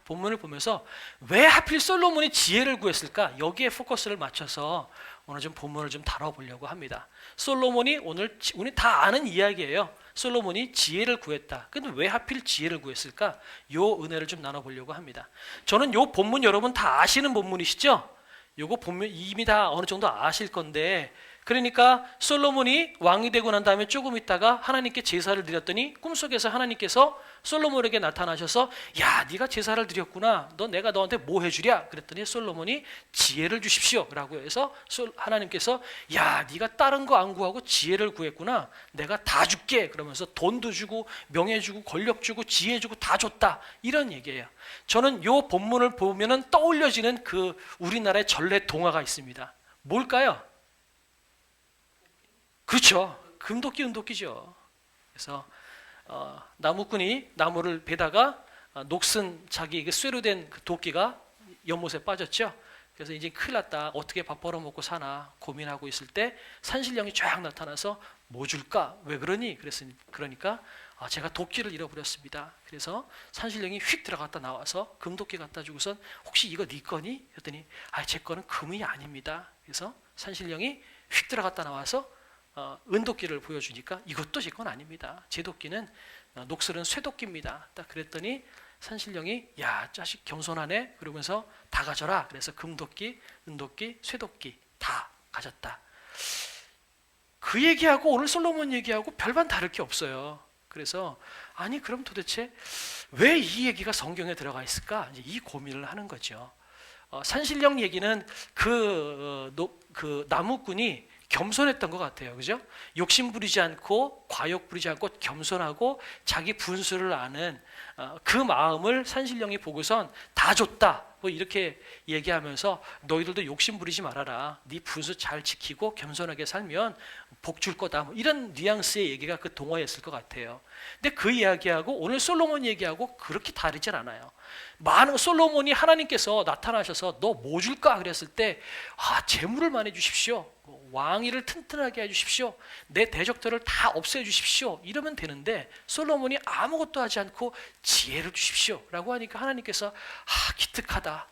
본문을 보면서 왜 하필 솔로몬이 지혜를 구했을까? 여기에 포커스를 맞춰서 오늘 좀 본문을 좀 다뤄보려고 합니다. 솔로몬이 오늘 우리 다 아는 이야기예요. 솔로몬이 지혜를 구했다. 근데 왜 하필 지혜를 구했을까? 요 은혜를 좀 나눠보려고 합니다. 저는 요 본문 여러분 다 아시는 본문이시죠? 요거 본문 이미 다 어느 정도 아실 건데, 그러니까 솔로몬이 왕이 되고 난 다음에 조금 있다가 하나님께 제사를 드렸더니 꿈속에서 하나님께서 솔로몬에게 나타나셔서 야, 네가 제사를 드렸구나. 내가 너한테 뭐 해주랴? 그랬더니 솔로몬이 지혜를 주십시오 라고 해서 하나님께서 야, 네가 다른 거 안 구하고 지혜를 구했구나. 내가 다 줄게. 그러면서 돈도 주고 명예 주고 권력 주고 지혜 주고 다 줬다. 이런 얘기예요. 저는 요 본문을 보면은 떠올려지는 그 우리나라의 전래 동화가 있습니다. 뭘까요? 그렇죠. 금도끼 은도끼죠. 그래서 나무꾼이 나무를 베다가 녹슨 자기 쇠로 된 그 도끼가 연못에 빠졌죠. 그래서 이제 큰일 났다. 어떻게 밥 벌어먹고 사나 고민하고 있을 때 산신령이 쫙 나타나서 뭐 줄까? 왜 그러니? 그러니까 제가 도끼를 잃어버렸습니다. 그래서 산신령이 휙 들어갔다 나와서 금도끼 갖다 주고선 혹시 이거 네 거니? 그랬더니 제 거는 금이 아닙니다. 그래서 산신령이 휙 들어갔다 나와서 은도끼를 보여주니까 이것도 제 건 아닙니다. 제 도끼는 녹슬은 쇠도끼입니다. 딱 그랬더니 산신령이 야, 자식 겸손하네. 그러면서 다 가져라. 그래서 금도끼, 은도끼, 쇠도끼 다 가졌다. 그 얘기하고 오늘 솔로몬 얘기하고 별반 다를 게 없어요. 그래서 아니 그럼 도대체 왜 이 얘기가 성경에 들어가 있을까? 이제 이 고민을 하는 거죠. 산신령 얘기는 그 나무꾼이 겸손했던 것 같아요. 그죠? 욕심 부리지 않고 과욕 부리지 않고 겸손하고 자기 분수를 아는 그 마음을 산신령이 보고선 다 줬다. 뭐 이렇게 얘기하면서 너희들도 욕심 부리지 말아라. 네 분수 잘 지키고 겸손하게 살면 복 줄 거다. 뭐 이런 뉘앙스의 얘기가 그 동화였을 것 같아요. 근데 그 이야기하고 오늘 솔로몬 얘기하고 그렇게 다르진 않아요. 솔로몬이 하나님께서 나타나셔서 너 뭐 줄까? 그랬을 때 재물을 많이 주십시오. 왕위를 튼튼하게 해주십시오. 내 대적들을 다 없애주십시오. 이러면 되는데 솔로몬이 아무것도 하지 않고 지혜를 주십시오 라고 하니까 하나님께서 기특하다.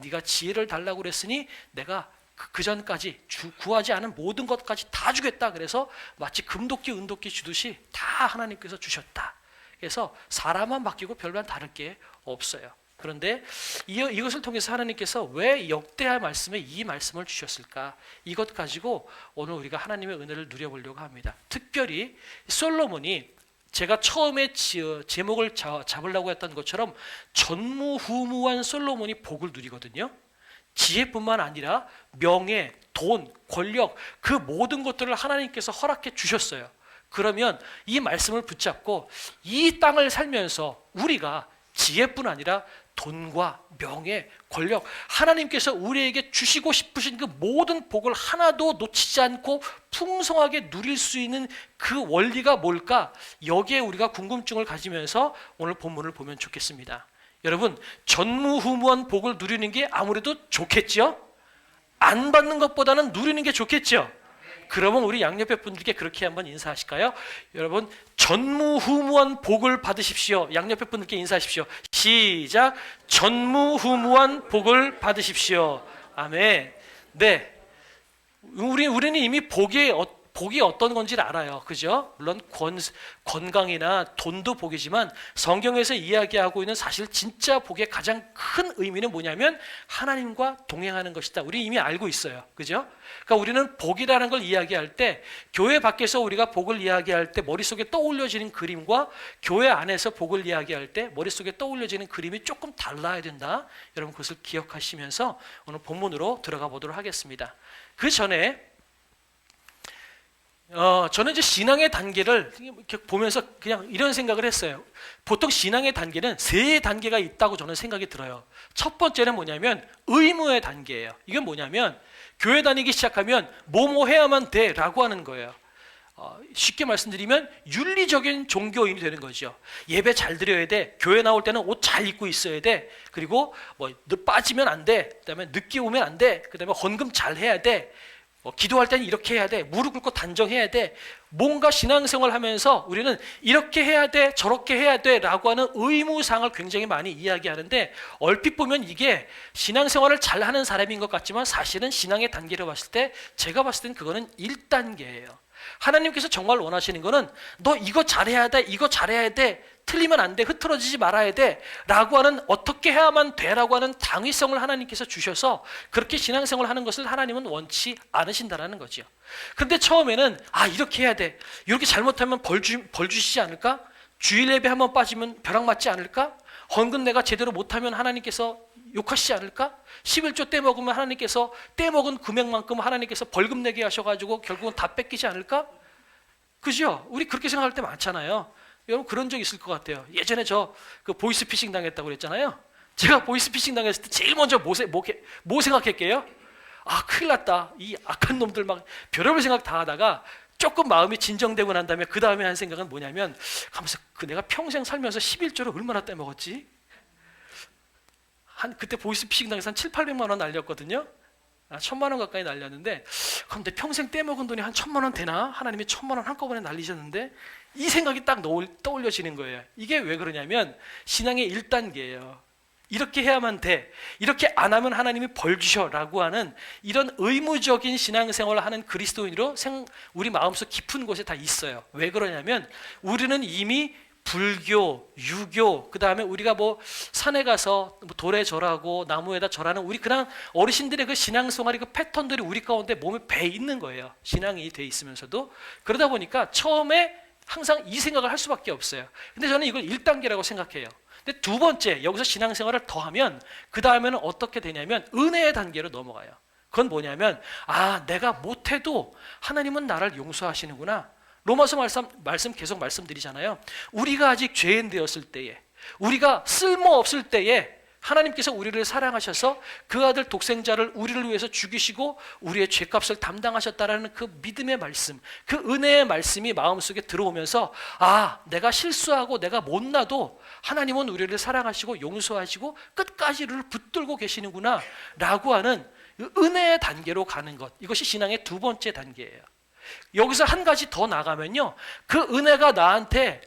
네가 지혜를 달라고 그랬으니 내가 그 전까지 구하지 않은 모든 것까지 다 주겠다. 그래서 마치 금도끼 은도끼 주듯이 다 하나님께서 주셨다. 그래서 사람만 바뀌고 별반 다를 게 없어요. 그런데 이것을 통해서 하나님께서 왜 역대할 말씀에 이 말씀을 주셨을까? 이것 가지고 오늘 우리가 하나님의 은혜를 누려보려고 합니다. 특별히 솔로몬이 제가 처음에 제목을 잡으려고 했던 것처럼 전무후무한 솔로몬이 복을 누리거든요. 지혜뿐만 아니라 명예, 돈, 권력 그 모든 것들을 하나님께서 허락해 주셨어요. 그러면 이 말씀을 붙잡고 이 땅을 살면서 우리가 지혜뿐 아니라 돈과 명예, 권력 하나님께서 우리에게 주시고 싶으신 그 모든 복을 하나도 놓치지 않고 풍성하게 누릴 수 있는 그 원리가 뭘까? 여기에 우리가 궁금증을 가지면서 오늘 본문을 보면 좋겠습니다. 여러분, 전무후무한 복을 누리는 게 아무래도 좋겠죠? 안 받는 것보다는 누리는 게 좋겠죠? 그러면 우리 양옆에 분들께 그렇게 한번 인사하실까요? 여러분, 전무후무한 복을 받으십시오. 양옆에 분들께 인사하십시오. 시작. 전무후무한 복을 받으십시오. 아멘. 네, 우리는 이미 복이 어떤 건지를 알아요. 그죠? 물론 건강이나 돈도 복이지만 성경에서 이야기하고 있는 사실 진짜 복의 가장 큰 의미는 뭐냐면 하나님과 동행하는 것이다. 우리 이미 알고 있어요. 그죠? 그러니까 우리는 복이라는 걸 이야기할 때 교회 밖에서 우리가 복을 이야기할 때 머릿속에 떠올려지는 그림과 교회 안에서 복을 이야기할 때 머릿속에 떠올려지는 그림이 조금 달라야 된다. 여러분 그것을 기억하시면서 오늘 본문으로 들어가 보도록 하겠습니다. 그 전에 저는 이제 신앙의 단계를 이렇게 보면서 그냥 이런 생각을 했어요. 보통 신앙의 단계는 세 단계가 있다고 저는 생각이 들어요. 첫 번째는 뭐냐면 의무의 단계예요. 이건 뭐냐면 교회 다니기 시작하면 뭐뭐 해야만 돼라고 하는 거예요. 쉽게 말씀드리면 윤리적인 종교인이 되는 거죠. 예배 잘 드려야 돼. 교회 나올 때는 옷 잘 입고 있어야 돼. 그리고 빠지면 안 돼. 그다음에 늦게 오면 안 돼. 그다음에 헌금 잘 해야 돼. 기도할 때는 이렇게 해야 돼. 무릎 꿇고 단정해야 돼. 뭔가 신앙생활 하면서 우리는 이렇게 해야 돼, 저렇게 해야 돼 라고 하는 의무사항을 굉장히 많이 이야기하는데, 얼핏 보면 이게 신앙생활을 잘하는 사람인 것 같지만 사실은 신앙의 단계를 봤을 때 제가 봤을 때는 그거는 1단계예요. 하나님께서 정말 원하시는 거는 너 이거 잘해야 돼, 이거 잘해야 돼, 틀리면 안 돼, 흐트러지지 말아야 돼 라고 하는, 어떻게 해야만 돼 라고 하는 당위성을 하나님께서 주셔서 그렇게 신앙생활을 하는 것을 하나님은 원치 않으신다는 거죠. 그런데 처음에는 이렇게 해야 돼, 이렇게 잘못하면 벌 주시지 않을까? 주일 예배 한번 빠지면 벼락 맞지 않을까? 헌금 내가 제대로 못하면 하나님께서 욕하시지 않을까? 11조 떼먹으면 하나님께서 떼먹은 금액만큼 하나님께서 벌금 내게 하셔가지고 결국은 다 뺏기지 않을까? 그죠? 우리 그렇게 생각할 때 많잖아요. 여러분 그런 적 있을 것 같아요. 예전에 저 보이스피싱 당했다고 그랬잖아요. 제가 보이스피싱 당했을 때 제일 먼저 뭐 생각했게요? 큰일 났다. 이 악한 놈들 막 별의별 생각 다 하다가 조금 마음이 진정되고 난 다음에 그 다음에 한 생각은 뭐냐면, 가면서 내가 평생 살면서 11조를 얼마나 떼먹었지? 그때 보이스피싱 당해서 한 7, 800만 원 날렸거든요. 1000만 원 가까이 날렸는데, 그럼 내 평생 떼먹은 돈이 한 1000만 원 되나? 하나님이 1000만 원 한꺼번에 날리셨는데, 이 생각이 딱 떠올려지는 거예요. 이게 왜 그러냐면 신앙의 1단계예요. 이렇게 해야만 돼, 이렇게 안 하면 하나님이 벌 주셔 라고 하는 이런 의무적인 신앙생활을 하는 그리스도인으로 우리 마음속 깊은 곳에 다 있어요. 왜 그러냐면 우리는 이미 불교, 유교, 그 다음에 우리가 산에 가서 돌에 절하고 나무에다 절하는 우리 그냥 어르신들의 그 신앙생활의 그 패턴들이 우리 가운데 몸에 배 있는 거예요. 신앙이 돼 있으면서도. 그러다 보니까 처음에 항상 이 생각을 할 수밖에 없어요. 근데 저는 이걸 1단계라고 생각해요. 근데 두 번째, 여기서 신앙생활을 더하면 그 다음에는 어떻게 되냐면 은혜의 단계로 넘어가요. 그건 뭐냐면 내가 못해도 하나님은 나를 용서하시는구나. 로마서 말씀 계속 말씀드리잖아요. 우리가 아직 죄인 되었을 때에, 우리가 쓸모없을 때에 하나님께서 우리를 사랑하셔서 그 아들 독생자를 우리를 위해서 죽이시고 우리의 죄값을 담당하셨다라는 그 믿음의 말씀, 그 은혜의 말씀이 마음속에 들어오면서 내가 실수하고 내가 못나도 하나님은 우리를 사랑하시고 용서하시고 끝까지를 붙들고 계시는구나 라고 하는 은혜의 단계로 가는 것, 이것이 신앙의 두 번째 단계예요. 여기서 한 가지 더 나가면요, 그 은혜가 나한테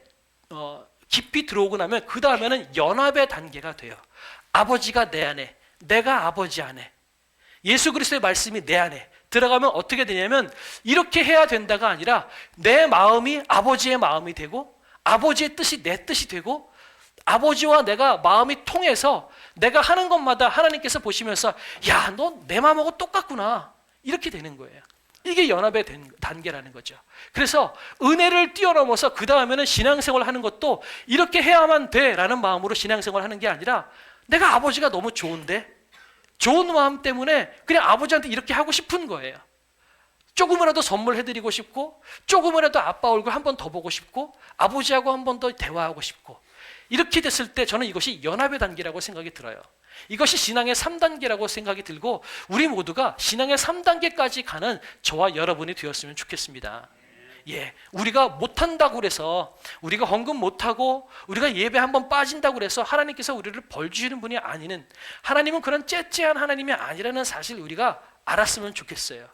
깊이 들어오고 나면 그 다음에는 연합의 단계가 돼요. 아버지가 내 안에, 내가 아버지 안에, 예수 그리스도의 말씀이 내 안에 들어가면 어떻게 되냐면, 이렇게 해야 된다가 아니라 내 마음이 아버지의 마음이 되고 아버지의 뜻이 내 뜻이 되고, 아버지와 내가 마음이 통해서 내가 하는 것마다 하나님께서 보시면서 너 내 마음하고 똑같구나, 이렇게 되는 거예요. 이게 연합의 단계라는 거죠. 그래서 은혜를 뛰어넘어서 그 다음에는 신앙생활을 하는 것도 이렇게 해야만 돼라는 마음으로 신앙생활을 하는 게 아니라, 내가 아버지가 너무 좋은데, 좋은 마음 때문에 그냥 아버지한테 이렇게 하고 싶은 거예요. 조금이라도 선물해드리고 싶고, 조금이라도 아빠 얼굴 한 번 더 보고 싶고, 아버지하고 한 번 더 대화하고 싶고, 이렇게 됐을 때 저는 이것이 연합의 단계라고 생각이 들어요. 이것이 신앙의 3단계라고 생각이 들고, 우리 모두가 신앙의 3단계까지 가는 저와 여러분이 되었으면 좋겠습니다. 우리가 못한다고 그래서, 우리가 헌금 못하고 우리가 예배 한번 빠진다고 그래서 하나님께서 우리를 벌 주시는 분이 아니는, 하나님은 그런 째째한 하나님이 아니라는 사실 우리가 알았으면 좋겠어요.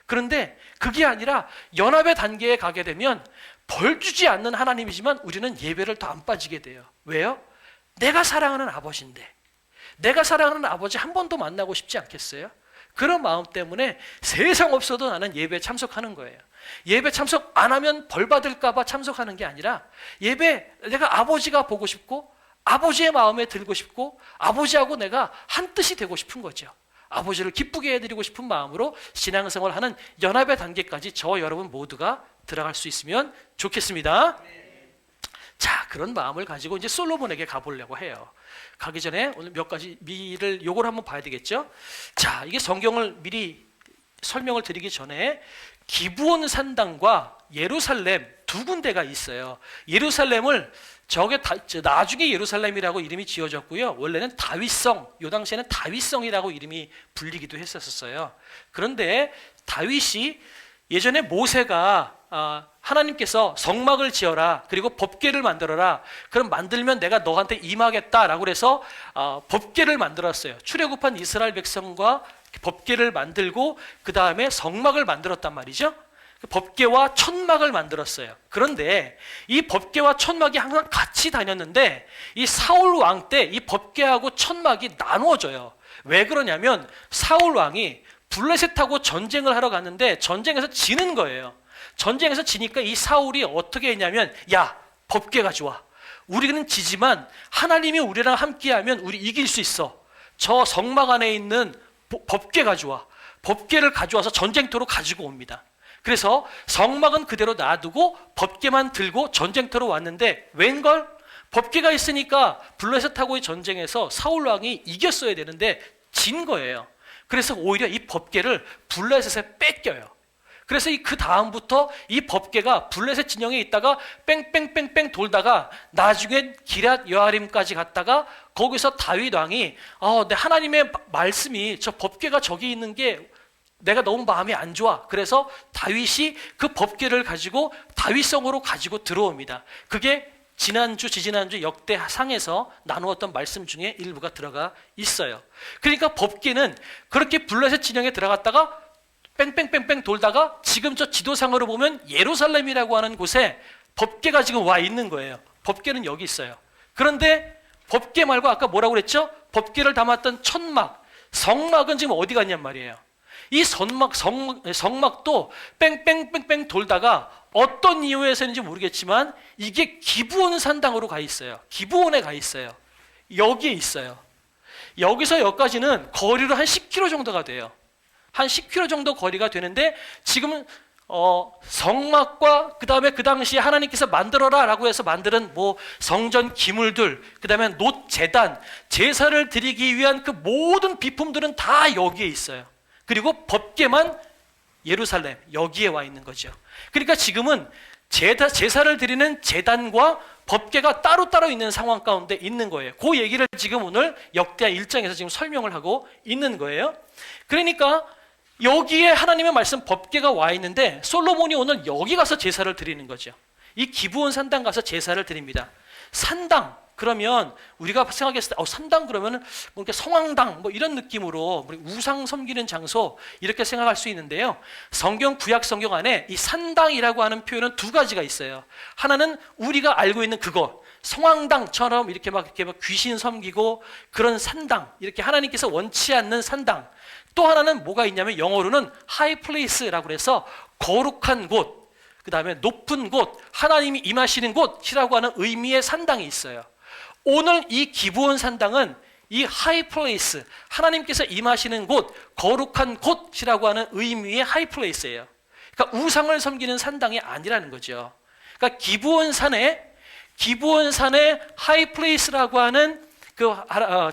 그런데 그게 아니라 연합의 단계에 가게 되면 벌 주지 않는 하나님이지만 우리는 예배를 더 안 빠지게 돼요. 왜요? 내가 사랑하는 아버지인데, 내가 사랑하는 아버지 한 번도 만나고 싶지 않겠어요? 그런 마음 때문에 세상 없어도 나는 예배에 참석하는 거예요. 예배 참석 안 하면 벌 받을까 봐 참석하는 게 아니라, 예배 내가 아버지가 보고 싶고 아버지의 마음에 들고 싶고 아버지하고 내가 한 뜻이 되고 싶은 거죠. 아버지를 기쁘게 해드리고 싶은 마음으로 신앙생활을 하는 연합의 단계까지 저와 여러분 모두가 들어갈 수 있으면 좋겠습니다. 자, 그런 마음을 가지고 이제 솔로몬에게 가보려고 해요. 가기 전에 오늘 몇 가지 요걸 한번 봐야 되겠죠. 자, 이게 성경을 미리 설명을 드리기 전에 기브온 산당과 예루살렘 두 군데가 있어요. 예루살렘을 나중에 예루살렘이라고 이름이 지어졌고요. 원래는 다윗성, 요 당시에는 다윗성이라고 이름이 불리기도 했었어요. 그런데 다윗이 예전에 모세가 하나님께서 성막을 지어라, 그리고 법궤를 만들어라, 그럼 만들면 내가 너한테 임하겠다라고 해서 법궤를 만들었어요. 출애굽한 이스라엘 백성과 법궤를 만들고 그 다음에 성막을 만들었단 말이죠. 법궤와 천막을 만들었어요. 그런데 이 법궤와 천막이 항상 같이 다녔는데 이 사울 왕 때 이 법궤하고 천막이 나누어져요. 왜 그러냐면 사울 왕이 블레셋하고 전쟁을 하러 갔는데 전쟁에서 지는 거예요. 전쟁에서 지니까 이 사울이 어떻게 했냐면, 야, 법궤 가져와. 우리는 지지만 하나님이 우리랑 함께하면 우리 이길 수 있어. 저 성막 안에 있는 법궤 가져와. 법궤를 가져와서 전쟁터로 가지고 옵니다. 그래서 성막은 그대로 놔두고 법궤만 들고 전쟁터로 왔는데, 웬걸? 법궤가 있으니까 블레셋하고의 전쟁에서 사울 왕이 이겼어야 되는데 진 거예요. 그래서 오히려 이 법궤를 블레셋에 뺏겨요. 그래서 그 다음부터 이 법궤가 블레셋 진영에 있다가 뺑뺑뺑뺑 돌다가 나중엔 기럇 여아림까지 갔다가 거기서 다윗 왕이 내 하나님의 말씀이 저 법궤가 저기 있는 게 내가 너무 마음이 안 좋아. 그래서 다윗이 그 법궤를 가지고 다윗성으로 가지고 들어옵니다. 그게 지지난주 역대상에서 나누었던 말씀 중에 일부가 들어가 있어요. 그러니까 법궤는 그렇게 블레셋 진영에 들어갔다가 뺑뺑뺑뺑 돌다가 지금 저 지도상으로 보면 예루살렘이라고 하는 곳에 법궤가 지금 와 있는 거예요. 법궤는 여기 있어요. 그런데 법궤 말고 아까 뭐라고 그랬죠? 법궤를 담았던 천막, 성막은 지금 어디 갔냔 말이에요. 이 성막도 뺑뺑뺑뺑 돌다가 어떤 이유에서인지 모르겠지만 이게 기브온 산당으로 가 있어요. 기브온에 가 있어요. 여기에 있어요. 여기서 여기까지는 거리로 한 10km 정도가 돼요. 한 10km 정도 거리가 되는데 지금은 성막과 그 다음에 그 당시에 하나님께서 만들어라 라고 해서 만드는 성전 기물들, 그 다음에 놋 제단, 제사를 드리기 위한 그 모든 비품들은 다 여기에 있어요. 그리고 법궤만 예루살렘 여기에 와 있는 거죠. 그러니까 지금은 제사를 드리는 제단과 법궤가 따로따로 있는 상황 가운데 있는 거예요. 그 얘기를 지금 오늘 역대하 1장에서 지금 설명을 하고 있는 거예요. 그러니까 여기에 하나님의 말씀 법궤가 와 있는데 솔로몬이 오늘 여기 가서 제사를 드리는 거죠. 이 기브온 산당 가서 제사를 드립니다. 산당 그러면 우리가 생각했을 때 산당 그러면은 이렇게 성황당 이런 느낌으로 우상 섬기는 장소 이렇게 생각할 수 있는데요. 성경 구약 성경 안에 이 산당이라고 하는 표현은 두 가지가 있어요. 하나는 우리가 알고 있는 그것, 성황당처럼 이렇게 막 귀신 섬기고 그런 산당, 이렇게 하나님께서 원치 않는 산당. 또 하나는 뭐가 있냐면 영어로는 high place라고 해서 거룩한 곳, 그 다음에 높은 곳, 하나님이 임하시는 곳이라고 하는 의미의 산당이 있어요. 오늘 이 기브온 산당은 이 high place, 하나님께서 임하시는 곳, 거룩한 곳이라고 하는 의미의 high place예요. 그러니까 우상을 섬기는 산당이 아니라는 거죠. 그러니까 기브온 산에 high place라고 하는 그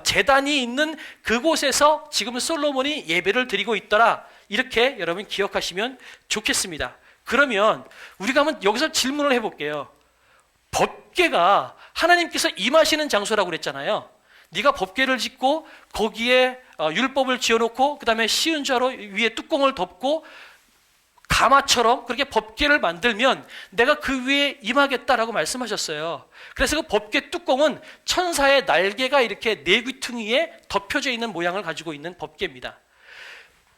제단이 있는 그곳에서 지금 솔로몬이 예배를 드리고 있더라. 이렇게 여러분 기억하시면 좋겠습니다. 그러면 우리가 한번 여기서 질문을 해볼게요. 법궤가 하나님께서 임하시는 장소라고 그랬잖아요. 네가 법궤를 짓고 거기에 율법을 지어놓고 그 다음에 시은자로 위에 뚜껑을 덮고 가마처럼 그렇게 법궤를 만들면 내가 그 위에 임하겠다라고 말씀하셨어요. 그래서 그 법궤 뚜껑은 천사의 날개가 이렇게 네 귀퉁이에 덮여져 있는 모양을 가지고 있는 법궤입니다.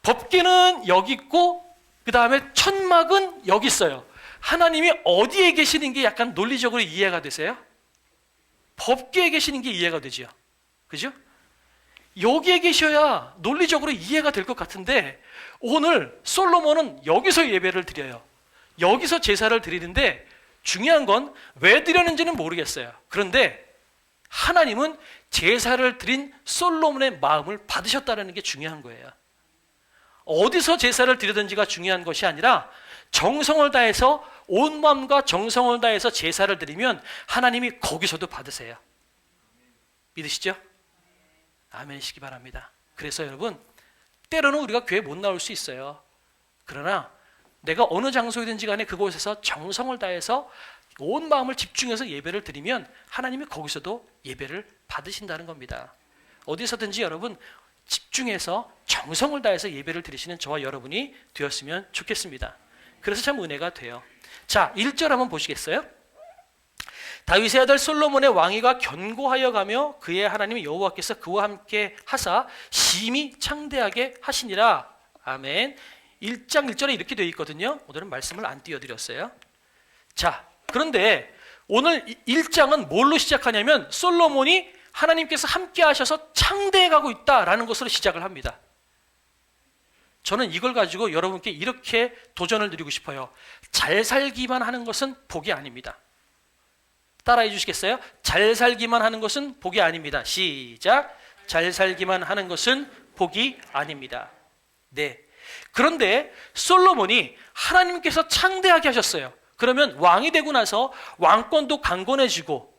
법궤는 여기 있고 그 다음에 천막은 여기 있어요. 하나님이 어디에 계시는 게 약간 논리적으로 이해가 되세요? 법궤에 계시는 게 이해가 되죠. 그죠? 여기에 계셔야 논리적으로 이해가 될 것 같은데 오늘 솔로몬은 여기서 예배를 드려요. 여기서 제사를 드리는데 중요한 건 왜 드렸는지는 모르겠어요. 그런데 하나님은 제사를 드린 솔로몬의 마음을 받으셨다는 게 중요한 거예요. 어디서 제사를 드리든지가 중요한 것이 아니라 정성을 다해서 온 마음과 정성을 다해서 제사를 드리면 하나님이 거기서도 받으세요. 믿으시죠? 아멘이시기 바랍니다. 그래서 여러분 때로는 우리가 교회 못 나올 수 있어요. 그러나 내가 어느 장소이든지 간에 그곳에서 정성을 다해서 온 마음을 집중해서 예배를 드리면 하나님이 거기서도 예배를 받으신다는 겁니다. 어디서든지 여러분 집중해서 정성을 다해서 예배를 드리시는 저와 여러분이 되었으면 좋겠습니다. 그래서 참 은혜가 돼요. 자, 1절 한번 보시겠어요? 다윗의 아들 솔로몬의 왕위가 견고하여 가며 그의 하나님 여호와께서 그와 함께 하사 심히 창대하게 하시니라. 아멘. 1장 1절에 이렇게 되어 있거든요. 오늘은 말씀을 안 띄워드렸어요. 자, 그런데 오늘 1장은 뭘로 시작하냐면 솔로몬이 하나님께서 함께 하셔서 창대해 가고 있다라는 것으로 시작을 합니다. 저는 이걸 가지고 여러분께 이렇게 도전을 드리고 싶어요. 잘 살기만 하는 것은 복이 아닙니다. 따라해 주시겠어요? 잘 살기만 하는 것은 복이 아닙니다. 시작. 잘 살기만 하는 것은 복이 아닙니다. 네. 그런데 솔로몬이 하나님께서 창대하게 하셨어요. 그러면 왕이 되고 나서 왕권도 강건해지고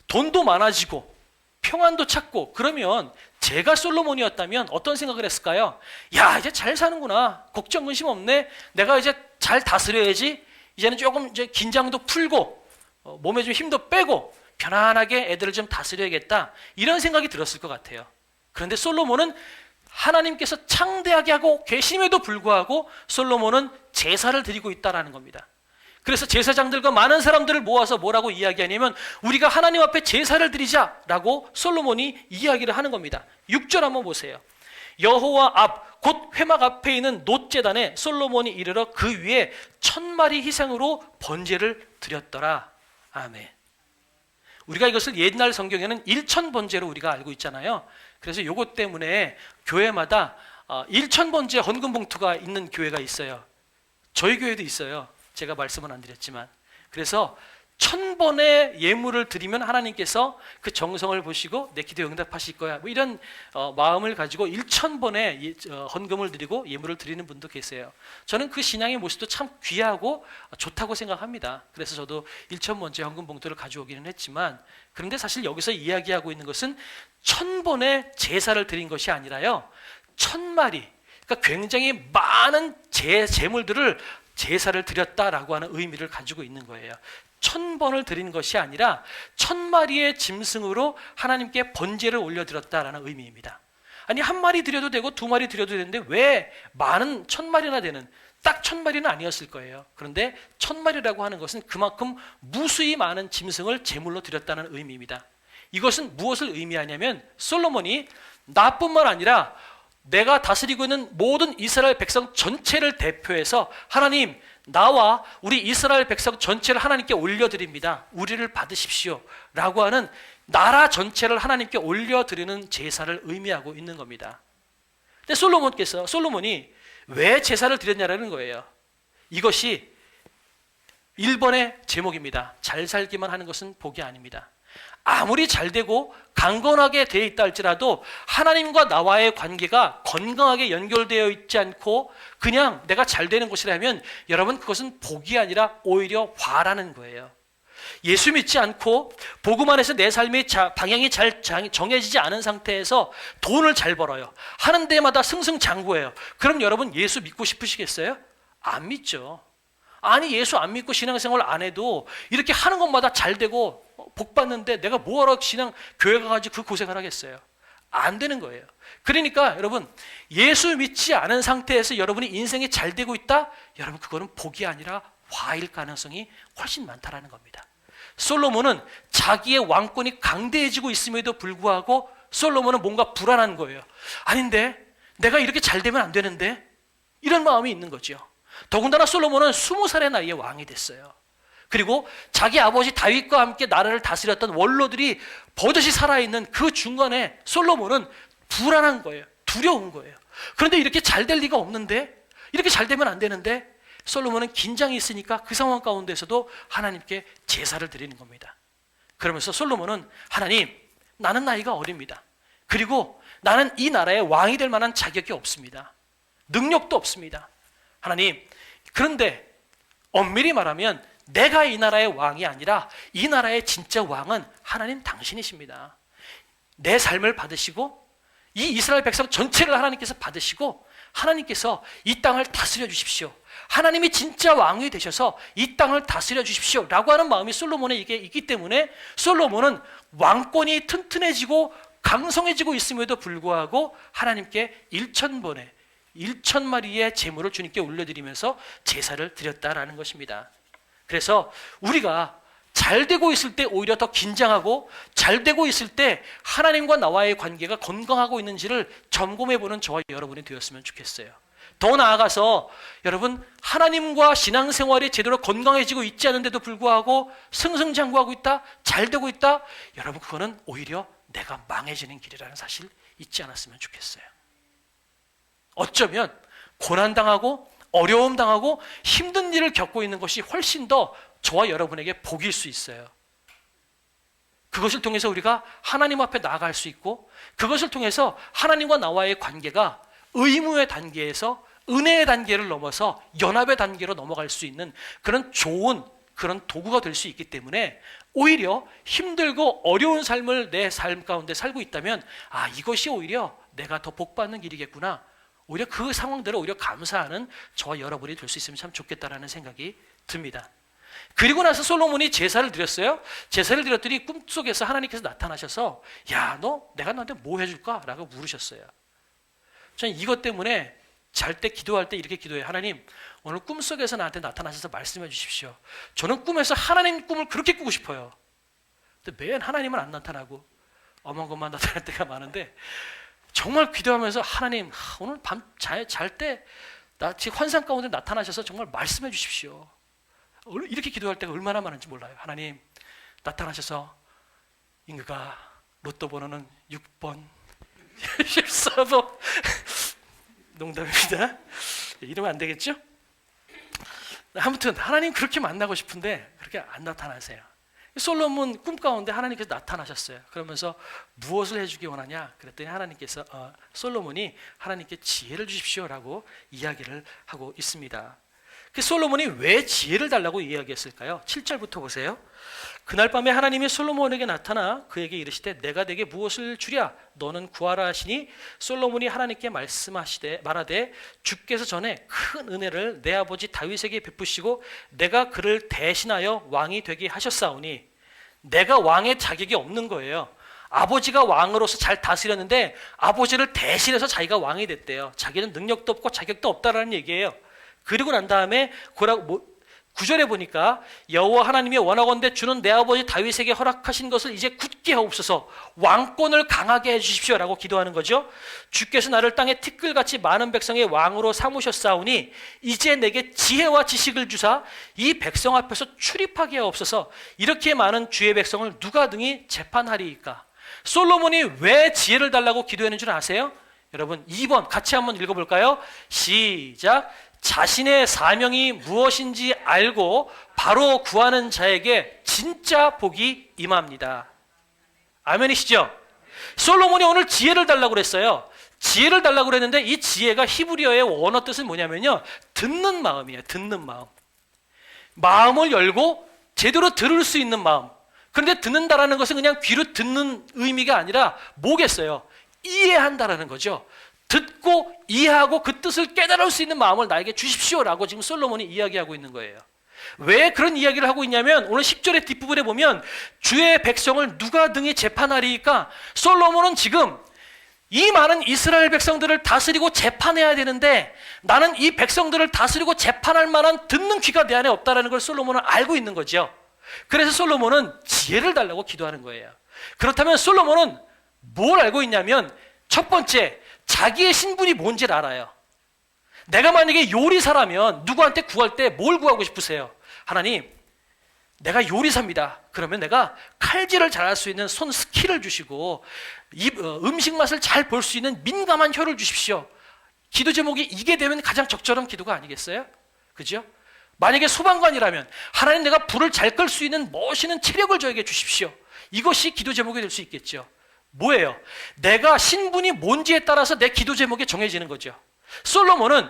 돈도 많아지고 평안도 찾고, 그러면 제가 솔로몬이었다면 어떤 생각을 했을까요? 야, 이제 잘 사는구나. 걱정 근심 없네. 내가 이제 잘 다스려야지. 이제는 조금 이제 긴장도 풀고 몸에 좀 힘도 빼고 편안하게 애들을 좀 다스려야겠다. 이런 생각이 들었을 것 같아요. 그런데 솔로몬은 하나님께서 창대하게 하고 계심에도 불구하고 솔로몬은 제사를 드리고 있다라는 겁니다. 그래서 제사장들과 많은 사람들을 모아서 뭐라고 이야기하냐면 우리가 하나님 앞에 제사를 드리자라고 솔로몬이 이야기를 하는 겁니다. 6절 한번 보세요. 여호와 앞 곧 회막 앞에 있는 놋제단에 솔로몬이 이르러 그 위에 1000마리 희생으로 번제를 드렸더라. 아멘. 우리가 이것을 옛날 성경에는 1000번제로 우리가 알고 있잖아요. 그래서 이것 때문에 교회마다 1000번제 헌금 봉투가 있는 교회가 있어요. 저희 교회도 있어요. 제가 말씀은 안 드렸지만. 그래서 1000번의 예물을 드리면 하나님께서 그 정성을 보시고 내 기도에 응답하실 거야. 뭐 이런 마음을 가지고 1000번의 헌금을 드리고 예물을 드리는 분도 계세요. 저는 그 신앙의 모습도 참 귀하고 좋다고 생각합니다. 그래서 저도 1000번째 헌금 봉투를 가져오기는 했지만, 그런데 사실 여기서 이야기하고 있는 것은 1000번의 제사를 드린 것이 아니라요, 1000마리, 그러니까 굉장히 많은 제물들을 제사를 드렸다라고 하는 의미를 가지고 있는 거예요. 1000번을 드린 것이 아니라 1000마리의 짐승으로 하나님께 번제를 올려드렸다라는 의미입니다. 아니, 한 마리 드려도 되고 두 마리 드려도 되는데 왜 많은 1000마리나 되는, 딱 1000마리는 아니었을 거예요. 그런데 1000마리라고 하는 것은 그만큼 무수히 많은 짐승을 제물로 드렸다는 의미입니다. 이것은 무엇을 의미하냐면 솔로몬이 나뿐만 아니라 내가 다스리고 있는 모든 이스라엘 백성 전체를 대표해서 하나님, 나와 우리 이스라엘 백성 전체를 하나님께 올려드립니다. 우리를 받으십시오 라고 하는 나라 전체를 하나님께 올려드리는 제사를 의미하고 있는 겁니다. 근데 솔로몬이 왜 제사를 드렸냐라는 거예요. 이것이 1번의 제목입니다. 잘 살기만 하는 것은 복이 아닙니다. 아무리 잘되고 강건하게 되어 있다 할지라도 하나님과 나와의 관계가 건강하게 연결되어 있지 않고 그냥 내가 잘 되는 것이라면 여러분, 그것은 복이 아니라 오히려 화라는 거예요. 예수 믿지 않고 복음 안에서 내 삶의 방향이 잘 정해지지 않은 상태에서 돈을 잘 벌어요. 하는 데마다 승승장구해요. 그럼 여러분, 예수 믿고 싶으시겠어요? 안 믿죠. 아니, 예수 안 믿고 신앙생활 안 해도 이렇게 하는 것마다 잘 되고 복 받는데 내가 뭐하러 교회 가가지고 그 고생을 하겠어요? 안 되는 거예요. 그러니까 여러분, 예수 믿지 않은 상태에서 여러분이 인생이 잘 되고 있다? 여러분, 그거는 복이 아니라 화일 가능성이 훨씬 많다라는 겁니다. 솔로몬은 자기의 왕권이 강대해지고 있음에도 불구하고 솔로몬은 뭔가 불안한 거예요. 아닌데 내가 이렇게 잘 되면 안 되는데, 이런 마음이 있는 거죠. 더군다나 솔로몬은 20살의 나이에 왕이 됐어요. 그리고 자기 아버지 다윗과 함께 나라를 다스렸던 원로들이 버젓이 살아있는 그 중간에 솔로몬은 불안한 거예요. 두려운 거예요. 그런데 이렇게 잘 될 리가 없는데, 이렇게 잘 되면 안 되는데, 솔로몬은 긴장이 있으니까 그 상황 가운데서도 하나님께 제사를 드리는 겁니다. 그러면서 솔로몬은 하나님, 나는 나이가 어립니다. 그리고 나는 이 나라의 왕이 될 만한 자격이 없습니다. 능력도 없습니다. 하나님, 그런데 엄밀히 말하면 내가 이 나라의 왕이 아니라 이 나라의 진짜 왕은 하나님 당신이십니다. 내 삶을 받으시고 이 이스라엘 백성 전체를 하나님께서 받으시고 하나님께서 이 땅을 다스려 주십시오. 하나님이 진짜 왕이 되셔서 이 땅을 다스려 주십시오 라고 하는 마음이 솔로몬에게 있기 때문에 솔로몬은 왕권이 튼튼해지고 강성해지고 있음에도 불구하고 하나님께 1000마리의 제물을 주님께 올려드리면서 제사를 드렸다라는 것입니다. 그래서 우리가 잘 되고 있을 때 오히려 더 긴장하고, 잘 되고 있을 때 하나님과 나와의 관계가 건강하고 있는지를 점검해보는 저와 여러분이 되었으면 좋겠어요. 더 나아가서 여러분, 하나님과 신앙생활이 제대로 건강해지고 있지 않은데도 불구하고 승승장구하고 있다, 잘 되고 있다, 여러분 그거는 오히려 내가 망해지는 길이라는 사실 잊지 않았으면 좋겠어요. 어쩌면 고난당하고 어려움 당하고 힘든 일을 겪고 있는 것이 훨씬 더 저와 여러분에게 복일 수 있어요. 그것을 통해서 우리가 하나님 앞에 나아갈 수 있고, 그것을 통해서 하나님과 나와의 관계가 의무의 단계에서 은혜의 단계를 넘어서 연합의 단계로 넘어갈 수 있는 그런 좋은 그런 도구가 될 수 있기 때문에, 오히려 힘들고 어려운 삶을 내 삶 가운데 살고 있다면 이것이 오히려 내가 더 복받는 길이겠구나, 오히려 그 상황들을 오히려 감사하는 저와 여러분이 될 수 있으면 참 좋겠다라는 생각이 듭니다. 그리고 나서 솔로몬이 제사를 드렸어요. 제사를 드렸더니 꿈속에서 하나님께서 나타나셔서 야, 내가 너한테 뭐 해줄까? 라고 물으셨어요. 저는 이것 때문에 잘 때 기도할 때 이렇게 기도해요. 하나님, 오늘 꿈속에서 나한테 나타나셔서 말씀해 주십시오. 저는 꿈에서 하나님 꿈을 그렇게 꾸고 싶어요. 근데 매일 하나님은 안 나타나고 어만 것만 나타날 때가 많은데, 정말 기도하면서 하나님, 오늘 밤 잘 때 나 지금 환상 가운데 나타나셔서 정말 말씀해 주십시오. 이렇게 기도할 때가 얼마나 많은지 몰라요. 하나님, 나타나셔서 인그가 로또 번호는 6번 14번 농담입니다. 이러면 안 되겠죠? 아무튼 하나님 그렇게 만나고 싶은데 그렇게 안 나타나세요. 솔로몬 꿈 가운데 하나님께서 나타나셨어요. 그러면서 무엇을 해주기 원하냐? 그랬더니 하나님께서 솔로몬이 하나님께 지혜를 주십시오라고 이야기를 하고 있습니다. 그 솔로몬이 왜 지혜를 달라고 이야기했을까요? 7절부터 보세요. 그날 밤에 하나님이 솔로몬에게 나타나 그에게 이르시되 내가 네게 무엇을 주랴? 너는 구하라 하시니 솔로몬이 하나님께 말하되 주께서 전에 큰 은혜를 내 아버지 다윗에게 베푸시고 내가 그를 대신하여 왕이 되게 하셨사오니, 내가 왕의 자격이 없는 거예요. 아버지가 왕으로서 잘 다스렸는데 아버지를 대신해서 자기가 왕이 됐대요. 자기는 능력도 없고 자격도 없다라는 얘기예요. 그리고 난 다음에 9절에 보니까 여호와 하나님이 원하건대 주는 내 아버지 다윗에게 허락하신 것을 이제 굳게 하옵소서, 왕권을 강하게 해주십시오라고 기도하는 거죠. 주께서 나를 땅에 티끌같이 많은 백성의 왕으로 삼으셨사오니 이제 내게 지혜와 지식을 주사 이 백성 앞에서 출입하게 하옵소서. 이렇게 많은 주의 백성을 누가 등이 재판하리이까? 솔로몬이 왜 지혜를 달라고 기도했는 줄 아세요? 여러분 2번 같이 한번 읽어볼까요? 시작. 자신의 사명이 무엇인지 알고 바로 구하는 자에게 진짜 복이 임합니다. 아멘이시죠? 솔로몬이 오늘 지혜를 달라고 그랬어요. 지혜를 달라고 그랬는데 이 지혜가 히브리어의 원어 뜻은 뭐냐면요, 듣는 마음이에요. 듣는 마음. 마음을 열고 제대로 들을 수 있는 마음. 그런데 듣는다라는 것은 그냥 귀로 듣는 의미가 아니라 뭐겠어요? 이해한다라는 거죠. 듣고 이해하고 그 뜻을 깨달을 수 있는 마음을 나에게 주십시오라고 지금 솔로몬이 이야기하고 있는 거예요. 왜 그런 이야기를 하고 있냐면 오늘 10절의 뒷부분에 보면 주의 백성을 누가 등이 재판하리이까? 솔로몬은 지금 이 많은 이스라엘 백성들을 다스리고 재판해야 되는데 나는 이 백성들을 다스리고 재판할 만한 듣는 귀가 내 안에 없다는 걸 솔로몬은 알고 있는 거죠. 그래서 솔로몬은 지혜를 달라고 기도하는 거예요. 그렇다면 솔로몬은 뭘 알고 있냐면 첫 번째, 자기의 신분이 뭔지를 알아요. 내가 만약에 요리사라면 누구한테 구할 때 뭘 구하고 싶으세요? 하나님, 내가 요리사입니다. 그러면 내가 칼질을 잘할 수 있는 손 스킬을 주시고 음식 맛을 잘 볼 수 있는 민감한 혀를 주십시오. 기도 제목이 이게 되면 가장 적절한 기도가 아니겠어요? 그죠? 만약에 소방관이라면 하나님, 내가 불을 잘 끌 수 있는 멋있는 체력을 저에게 주십시오. 이것이 기도 제목이 될 수 있겠죠. 뭐예요? 내가 신분이 뭔지에 따라서 내 기도 제목이 정해지는 거죠. 솔로몬은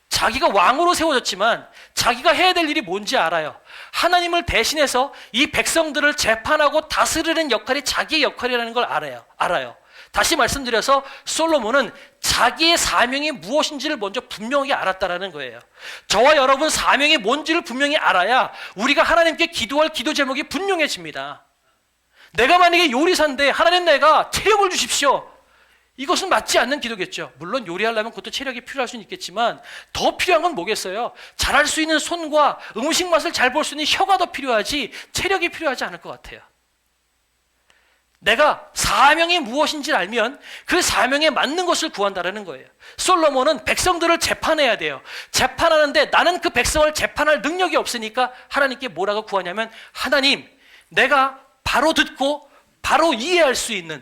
자기가 왕으로 세워졌지만 자기가 해야 될 일이 뭔지 알아요. 하나님을 대신해서 이 백성들을 재판하고 다스리는 역할이 자기의 역할이라는 걸 알아요. 다시 말씀드려서 솔로몬은 자기의 사명이 무엇인지를 먼저 분명히 알았다라는 거예요. 저와 여러분 사명이 뭔지를 분명히 알아야 우리가 하나님께 기도할 기도 제목이 분명해집니다. 내가 만약에 요리사인데 하나님, 내가 체력을 주십시오. 이것은 맞지 않는 기도겠죠. 물론 요리하려면 그것도 체력이 필요할 수는 있겠지만 더 필요한 건 뭐겠어요? 잘할 수 있는 손과 음식 맛을 잘 볼 수 있는 혀가 더 필요하지 체력이 필요하지 않을 것 같아요. 내가 사명이 무엇인지 알면 그 사명에 맞는 것을 구한다라는 거예요. 솔로몬은 백성들을 재판해야 돼요. 재판하는데 나는 그 백성을 재판할 능력이 없으니까 하나님께 뭐라고 구하냐면, 하나님, 내가 바로 듣고 바로 이해할 수 있는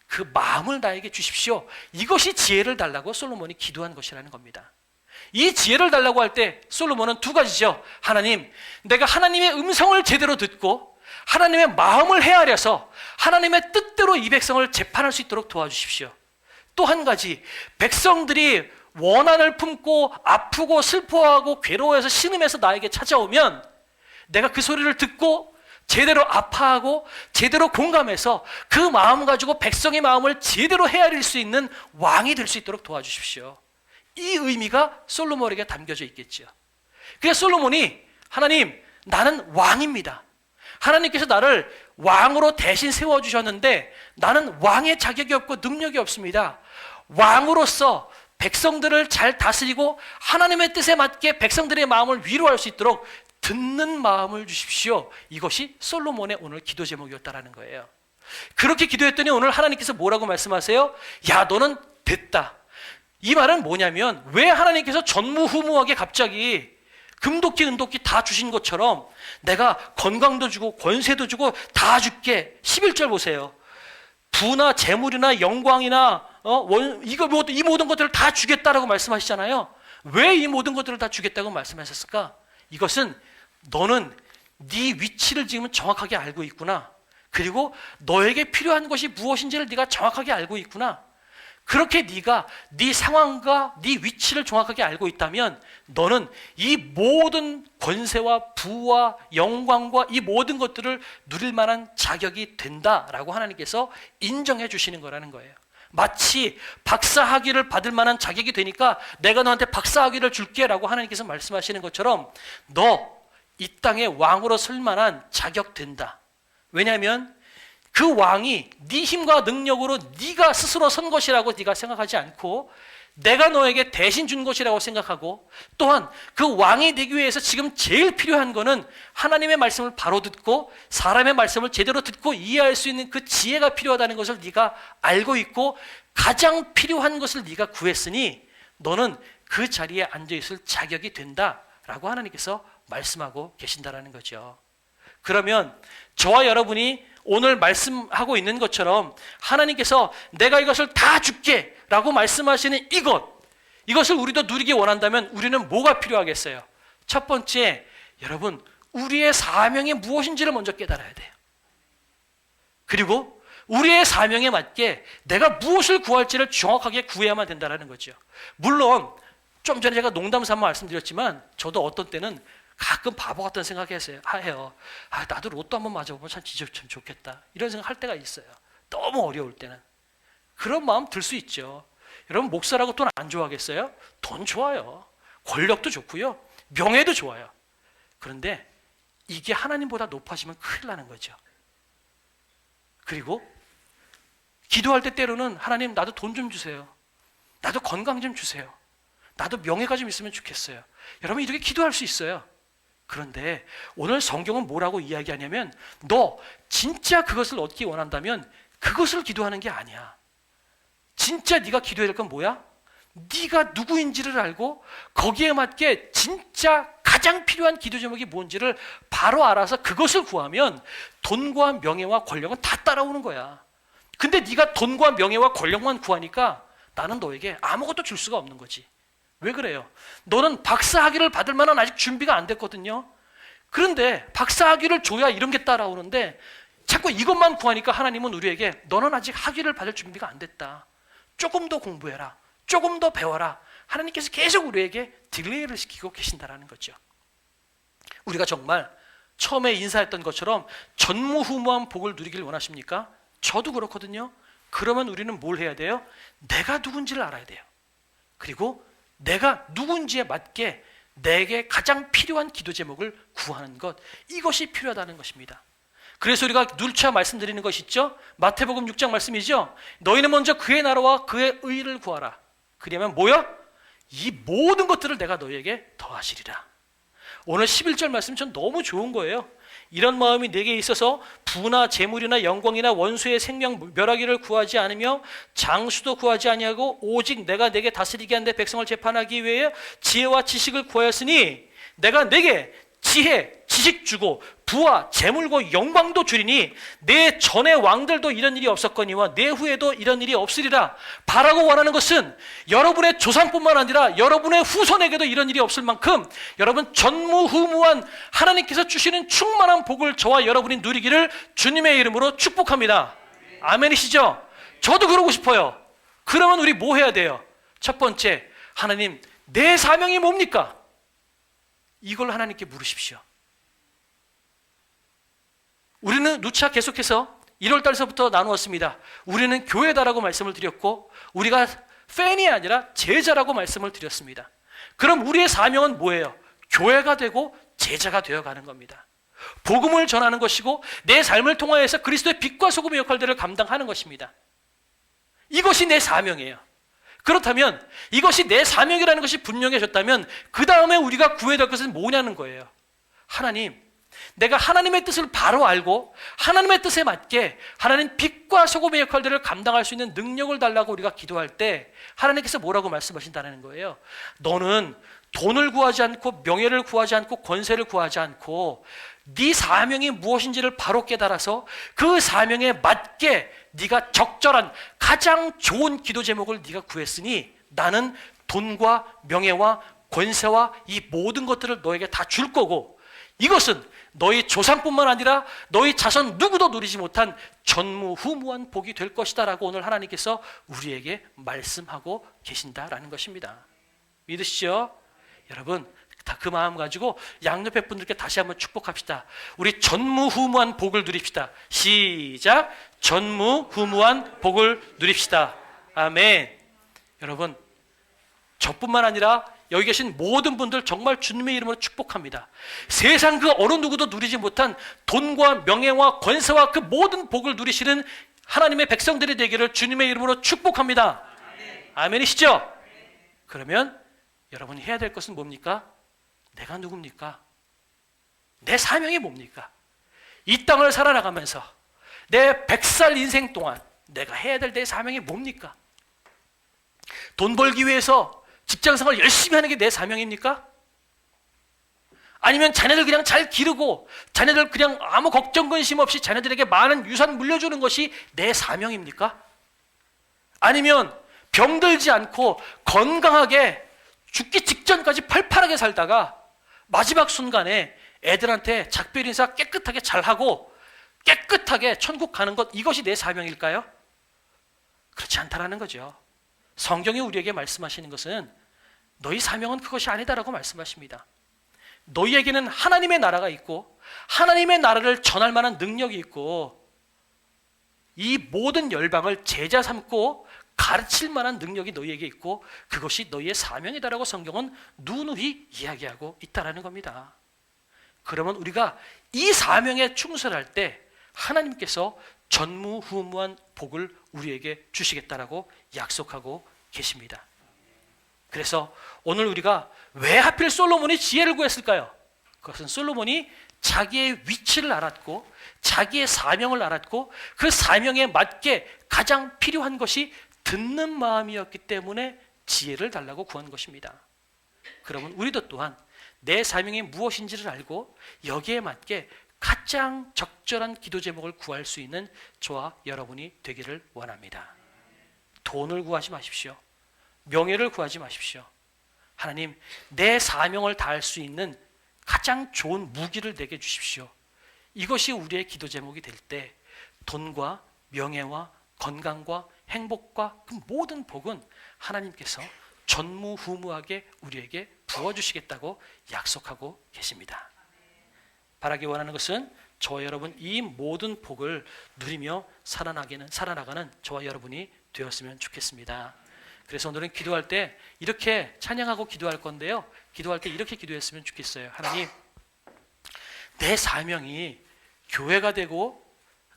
그 마음을 나에게 주십시오. 이것이 지혜를 달라고 솔로몬이 기도한 것이라는 겁니다. 이 지혜를 달라고 할 때 솔로몬은 두 가지죠. 하나님, 내가 하나님의 음성을 제대로 듣고 하나님의 마음을 헤아려서 하나님의 뜻대로 이 백성을 재판할 수 있도록 도와주십시오. 또 한 가지, 백성들이 원한을 품고 아프고 슬퍼하고 괴로워해서 신음해서 나에게 찾아오면 내가 그 소리를 듣고 제대로 아파하고 제대로 공감해서 그 마음 가지고 백성의 마음을 제대로 헤아릴 수 있는 왕이 될 수 있도록 도와주십시오. 이 의미가 솔로몬에게 담겨져 있겠죠. 그래서 솔로몬이, 하나님, 나는 왕입니다. 하나님께서 나를 왕으로 대신 세워주셨는데 나는 왕의 자격이 없고 능력이 없습니다. 왕으로서 백성들을 잘 다스리고 하나님의 뜻에 맞게 백성들의 마음을 위로할 수 있도록 듣는 마음을 주십시오. 이것이 솔로몬의 오늘 기도 제목이었다라는 거예요. 그렇게 기도했더니 오늘 하나님께서 뭐라고 말씀하세요? 야, 너는 됐다. 이 말은 뭐냐면, 왜 하나님께서 전무후무하게 갑자기 금도끼 은도끼 다 주신 것처럼 내가 건강도 주고 권세도 주고 다 줄게. 11절 보세요. 부나 재물이나 영광이나 이 모든 것들을 다 주겠다라고 말씀하시잖아요. 왜 이 모든 것들을 다 주겠다고 말씀하셨을까? 이것은 너는 네 위치를 지금 정확하게 알고 있구나. 그리고 너에게 필요한 것이 무엇인지를 네가 정확하게 알고 있구나. 그렇게 네가 네 상황과 네 위치를 정확하게 알고 있다면 너는 이 모든 권세와 부와 영광과 이 모든 것들을 누릴 만한 자격이 된다라고 하나님께서 인정해 주시는 거라는 거예요. 마치 박사학위를 받을 만한 자격이 되니까 내가 너한테 박사학위를 줄게라고 하나님께서 말씀하시는 것처럼 너 이 땅의 왕으로 설 만한 자격 된다. 왜냐하면 그 왕이 네 힘과 능력으로 네가 스스로 선 것이라고 네가 생각하지 않고 내가 너에게 대신 준 것이라고 생각하고, 또한 그 왕이 되기 위해서 지금 제일 필요한 거는 하나님의 말씀을 바로 듣고 사람의 말씀을 제대로 듣고 이해할 수 있는 그 지혜가 필요하다는 것을 네가 알고 있고 가장 필요한 것을 네가 구했으니 너는 그 자리에 앉아있을 자격이 된다라고 하나님께서 말씀하고 계신다라는 거죠. 그러면 저와 여러분이 오늘 말씀하고 있는 것처럼 하나님께서 내가 이것을 다 줄게 라고 말씀하시는 이것을 우리도 누리기 원한다면 우리는 뭐가 필요하겠어요? 첫 번째, 여러분, 우리의 사명이 무엇인지를 먼저 깨달아야 돼요. 그리고 우리의 사명에 맞게 내가 무엇을 구할지를 정확하게 구해야만 된다는 거죠. 물론 좀 전에 제가 농담 삼아 말씀드렸지만 저도 어떤 때는 가끔 바보 같은 생각해요. 나도 로또 한번 맞아보면 참 좋겠다. 이런 생각 할 때가 있어요. 너무 어려울 때는. 그런 마음 들 수 있죠. 여러분, 목사라고 돈 안 좋아하겠어요? 돈 좋아요. 권력도 좋고요. 명예도 좋아요. 그런데 이게 하나님보다 높아지면 큰일 나는 거죠. 그리고 기도할 때 때로는 하나님, 나도 돈 좀 주세요. 나도 건강 좀 주세요. 나도 명예가 좀 있으면 좋겠어요. 여러분, 이렇게 기도할 수 있어요. 그런데 오늘 성경은 뭐라고 이야기하냐면 너 진짜 그것을 얻기 원한다면 그것을 기도하는 게 아니야. 진짜 네가 기도해야 될 건 뭐야? 네가 누구인지를 알고 거기에 맞게 진짜 가장 필요한 기도 제목이 뭔지를 바로 알아서 그것을 구하면 돈과 명예와 권력은 다 따라오는 거야. 근데 네가 돈과 명예와 권력만 구하니까 나는 너에게 아무것도 줄 수가 없는 거지. 왜 그래요? 너는 박사학위를 받을 만한 아직 준비가 안 됐거든요. 그런데 박사학위를 줘야 이런 게 따라오는데 자꾸 이것만 구하니까 하나님은 우리에게 너는 아직 학위를 받을 준비가 안 됐다. 조금 더 공부해라. 조금 더 배워라. 하나님께서 계속 우리에게 딜레이를 시키고 계신다라는 거죠. 우리가 정말 처음에 인사했던 것처럼 전무후무한 복을 누리길 원하십니까? 저도 그렇거든요. 그러면 우리는 뭘 해야 돼요? 내가 누군지를 알아야 돼요. 그리고 내가 누군지에 맞게 내게 가장 필요한 기도 제목을 구하는 것, 이것이 필요하다는 것입니다. 그래서 우리가 누차 말씀드리는 것이 있죠. 마태복음 6장 말씀이죠. 너희는 먼저 그의 나라와 그의 의를 구하라. 그러면 뭐야? 이 모든 것들을 내가 너희에게 더하시리라. 오늘 11절 말씀 전 너무 좋은 거예요. 이런 마음이 내게 있어서 부나 재물이나 영광이나 원수의 생명 멸하기를 구하지 않으며 장수도 구하지 아니하고 오직 내가 내게 다스리게 한 내 백성을 재판하기 위해 지혜와 지식을 구하였으니 내가 내게 지혜, 지식 주고 부와 재물과 영광도 주리니 내 전의 왕들도 이런 일이 없었거니와 내 후에도 이런 일이 없으리라. 바라고 원하는 것은 여러분의 조상뿐만 아니라 여러분의 후손에게도 이런 일이 없을 만큼 여러분 전무후무한 하나님께서 주시는 충만한 복을 저와 여러분이 누리기를 주님의 이름으로 축복합니다. 아멘이시죠? 저도 그러고 싶어요. 그러면 우리 뭐 해야 돼요? 첫 번째, 하나님 내 사명이 뭡니까? 이걸 하나님께 물으십시오. 우리는 누차 계속해서 1월 달서부터 나누었습니다. 우리는 교회다라고 말씀을 드렸고 우리가 팬이 아니라 제자라고 말씀을 드렸습니다. 그럼 우리의 사명은 뭐예요? 교회가 되고 제자가 되어가는 겁니다. 복음을 전하는 것이고 내 삶을 통하여서 그리스도의 빛과 소금의 역할들을 감당하는 것입니다. 이것이 내 사명이에요. 그렇다면 이것이 내 사명이라는 것이 분명해졌다면 그 다음에 우리가 구해야 될 것은 뭐냐는 거예요. 하나님, 내가 하나님의 뜻을 바로 알고 하나님의 뜻에 맞게 하나님 빛과 소금의 역할들을 감당할 수 있는 능력을 달라고 우리가 기도할 때 하나님께서 뭐라고 말씀하신다는 거예요. 너는 돈을 구하지 않고 명예를 구하지 않고 권세를 구하지 않고 네 사명이 무엇인지를 바로 깨달아서 그 사명에 맞게 네가 적절한 가장 좋은 기도 제목을 네가 구했으니 나는 돈과 명예와 권세와 이 모든 것들을 너에게 다 줄 거고 이것은 너희 조상뿐만 아니라 너희 자손 누구도 누리지 못한 전무후무한 복이 될 것이다 라고 오늘 하나님께서 우리에게 말씀하고 계신다라는 것입니다. 믿으시죠? 여러분 다 그 마음 가지고 양옆에 분들께 다시 한번 축복합시다. 우리 전무후무한 복을 누립시다. 시작! 전무후무한 복을 누립시다. 아멘. 여러분 저뿐만 아니라 여기 계신 모든 분들 정말 주님의 이름으로 축복합니다. 세상 그 어느 누구도 누리지 못한 돈과 명예와 권세와 그 모든 복을 누리시는 하나님의 백성들이 되기를 주님의 이름으로 축복합니다. 아멘이시죠? 그러면 여러분이 해야 될 것은 뭡니까? 내가 누굽니까? 내 사명이 뭡니까? 이 땅을 살아나가면서 내 100살 인생 동안 내가 해야 될 내 사명이 뭡니까? 돈 벌기 위해서 직장생활 열심히 하는 게 내 사명입니까? 아니면 자녀들 그냥 잘 기르고 자녀들 그냥 아무 걱정 근심 없이 자녀들에게 많은 유산 물려주는 것이 내 사명입니까? 아니면 병들지 않고 건강하게 죽기 직전까지 팔팔하게 살다가 마지막 순간에 애들한테 작별 인사 깨끗하게 잘하고 깨끗하게 천국 가는 것 이것이 내 사명일까요? 그렇지 않다라는 거죠. 성경이 우리에게 말씀하시는 것은 너희 사명은 그것이 아니다라고 말씀하십니다. 너희에게는 하나님의 나라가 있고 하나님의 나라를 전할 만한 능력이 있고 이 모든 열방을 제자 삼고 가르칠 만한 능력이 너희에게 있고 그것이 너희의 사명이다라고 성경은 누누이 이야기하고 있다라는 겁니다. 그러면 우리가 이 사명에 충실할 때 하나님께서 전무후무한 복을 우리에게 주시겠다라고 약속하고 계십니다. 그래서 오늘 우리가 왜 하필 솔로몬이 지혜를 구했을까요? 그것은 솔로몬이 자기의 위치를 알았고 자기의 사명을 알았고 그 사명에 맞게 가장 필요한 것이 듣는 마음이었기 때문에 지혜를 달라고 구한 것입니다. 그러면 우리도 또한 내 사명이 무엇인지를 알고 여기에 맞게 가장 적절한 기도 제목을 구할 수 있는 저와 여러분이 되기를 원합니다. 돈을 구하지 마십시오. 명예를 구하지 마십시오. 하나님, 내 사명을 다할 수 있는 가장 좋은 무기를 내게 주십시오. 이것이 우리의 기도 제목이 될 때 돈과 명예와 건강과 행복과 그 모든 복은 하나님께서 전무후무하게 우리에게 부어주시겠다고 약속하고 계십니다. 바라기 원하는 것은 저와 여러분 이 모든 복을 누리며 살아나가는 저와 여러분이 되었으면 좋겠습니다. 그래서 오늘은 기도할 때 이렇게 찬양하고 기도할 건데요. 기도할 때 이렇게 기도했으면 좋겠어요. 하나님, 내 사명이 교회가 되고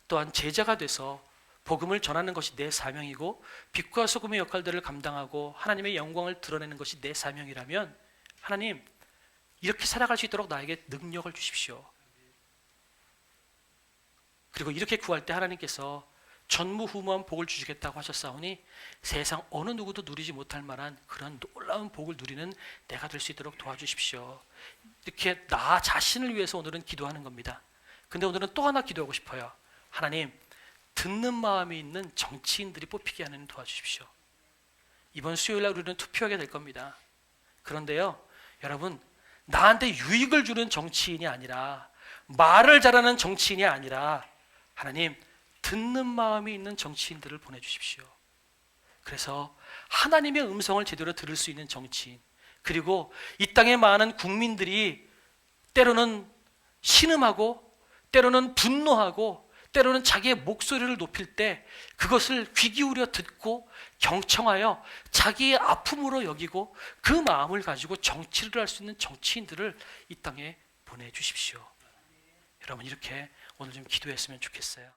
또한 제자가 돼서 복음을 전하는 것이 내 사명이고 빛과 소금의 역할들을 감당하고 하나님의 영광을 드러내는 것이 내 사명이라면 하나님 이렇게 살아갈 수 있도록 나에게 능력을 주십시오. 그리고 이렇게 구할 때 하나님께서 전무후무한 복을 주시겠다고 하셨사오니 세상 어느 누구도 누리지 못할 만한 그런 놀라운 복을 누리는 내가 될 수 있도록 도와주십시오. 이렇게 나 자신을 위해서 오늘은 기도하는 겁니다. 근데 오늘은 또 하나 기도하고 싶어요. 하나님, 듣는 마음이 있는 정치인들이 뽑히게 하는 도와주십시오. 이번 수요일날 우리는 투표하게 될 겁니다. 그런데요, 여러분, 나한테 유익을 주는 정치인이 아니라 말을 잘하는 정치인이 아니라 하나님, 듣는 마음이 있는 정치인들을 보내주십시오. 그래서 하나님의 음성을 제대로 들을 수 있는 정치인, 그리고 이 땅의 많은 국민들이 때로는 신음하고 때로는 분노하고 때로는 자기의 목소리를 높일 때 그것을 귀 기울여 듣고 경청하여 자기의 아픔으로 여기고 그 마음을 가지고 정치를 할 수 있는 정치인들을 이 땅에 보내주십시오. 여러분 이렇게 오늘 좀 기도했으면 좋겠어요.